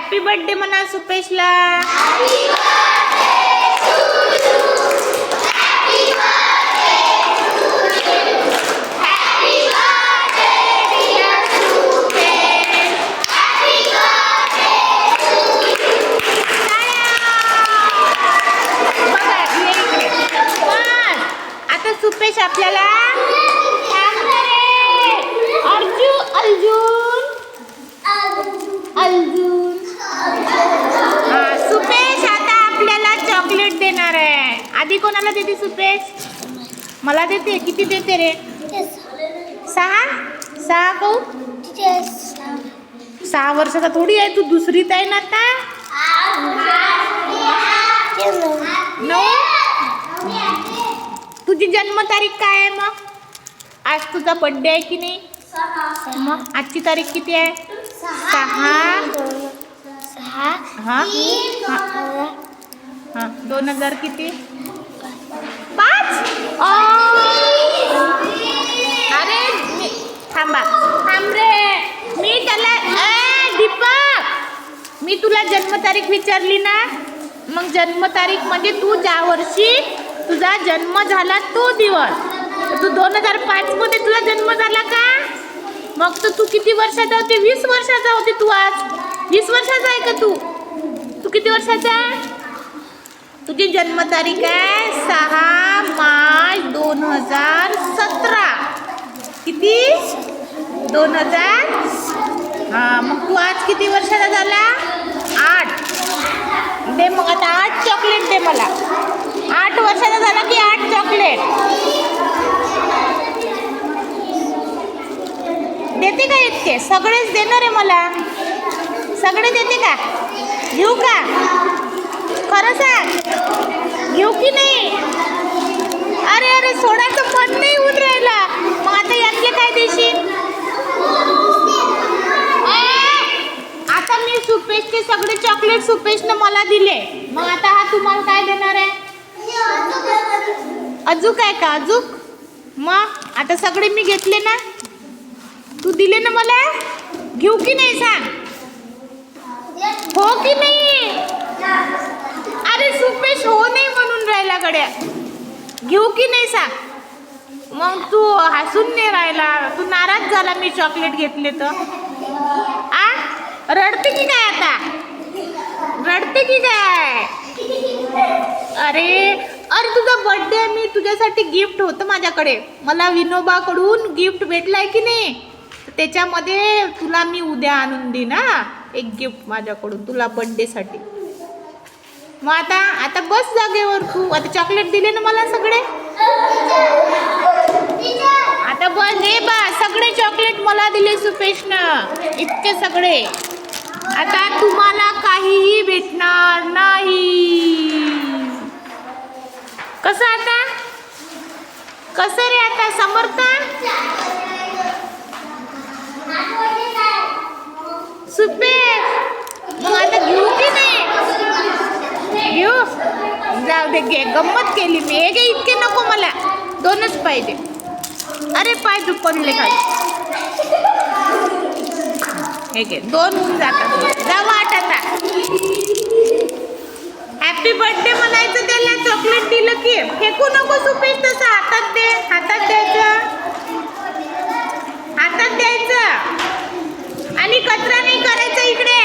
Happy birthday म्हणा सुपेशला. आता सुपेश आपल्याला अर्जुन सुपेश आता आपल्याला चॉकलेट देणार आहे. आधी कोणाला देते सुपेश? मला देते. किती देते रे? 6 कहू. 6 वर्षाचा थोडी आहे तू, दुसरीत आहे ना आता. 9. तुझी जन्मतारीख काय आहे मग? आज तुझा बर्थडे आहे की नाही? मग आजची तारीख किती आहे? 6. हां 2000 किती? 5. अरे थांब रे. मी त्याला दीपक, मी तुला जन्मतारीख विचारली ना. मग जन्मतारीख म्हणजे तू ज्या वर्षी तुझा जन्म झाला तो दिवस. तू 2005 मध्ये तुझा जन्म झाला का? मग तर तू किती वर्षाचा होते? 20 वर्षाचा होते तू. आज 20 वर्षाचा आहे का तू? तू किती वर्षाचा आहे? तुझी जन्मतारीख आहे 6 मार्च 2017. किती? 2000. मग तू आज किती वर्षाचा झाला? 8. दे मग आता 8 चॉकलेट दे मला. 8 वर्षाचा झाला की 8 चॉकलेट देते का? इतके सगळेच देणार आहे मला. सगळे देते का? घेऊ का? खरं सांग, घेऊ की नाही? अरे सोडायचं मन नाही होऊन राहिला. मग आता यातले काय देशील? आता मी सुपेशचे सगळे चॉकलेट सुपेशनं मला दिले. मग आता हा तुम्हाला काय देणार आहे? अजूक आहे का? अजूक मग आता सगळे मी घेतले ना. तू दिले ना मला. घेऊ की नाही सांग? हो की नाही? अरे सुपेश हो नाही म्हणून राहिला गड्या. घेऊ की नाही सांग? मग तू हसून नाही राहिला. तू नाराज झाला मी चॉकलेट घेतले तर. रडते की काय? आता रडते की काय? अरे तुझा बर्थडे, मी तुझ्यासाठी गिफ्ट होतं माझ्याकडे. मला विनोबाकडून गिफ्ट भेटलाय की नाही. त्याच्यामध्ये तुला मी उद्या आणून दे ना एक गिफ्ट माझ्याकडून तुला बर्थडेसाठी. मग आता बस जागेवर तू. आता चॉकलेट दिले ना मला सगळे. आता बस. हे बा सगळे चॉकलेट मला दिले सुपेशनं. इतके सगळे. आता तुम्हाला काहीही भेटणार नाही. कसं आता? कसं रे आता समर्थ? सुपेश मग आता घेऊ की नाही? घेऊ. जाऊ दे, घे. गंमत केली मी. हे घे. इतके नको मला. 2च पाहिजे. अरे पाय तू पडले खाली. हे घे. 2 होऊन जातात. जा वाट आता. हॅपी बर्थडे म्हणायचं त्याला. चॉकलेट दिलं की फेकू नको सुपेश. तसं हातात दे. हातात द्यायचं. हातात द्यायचं आणि कचरा नाही करायचा इकडे.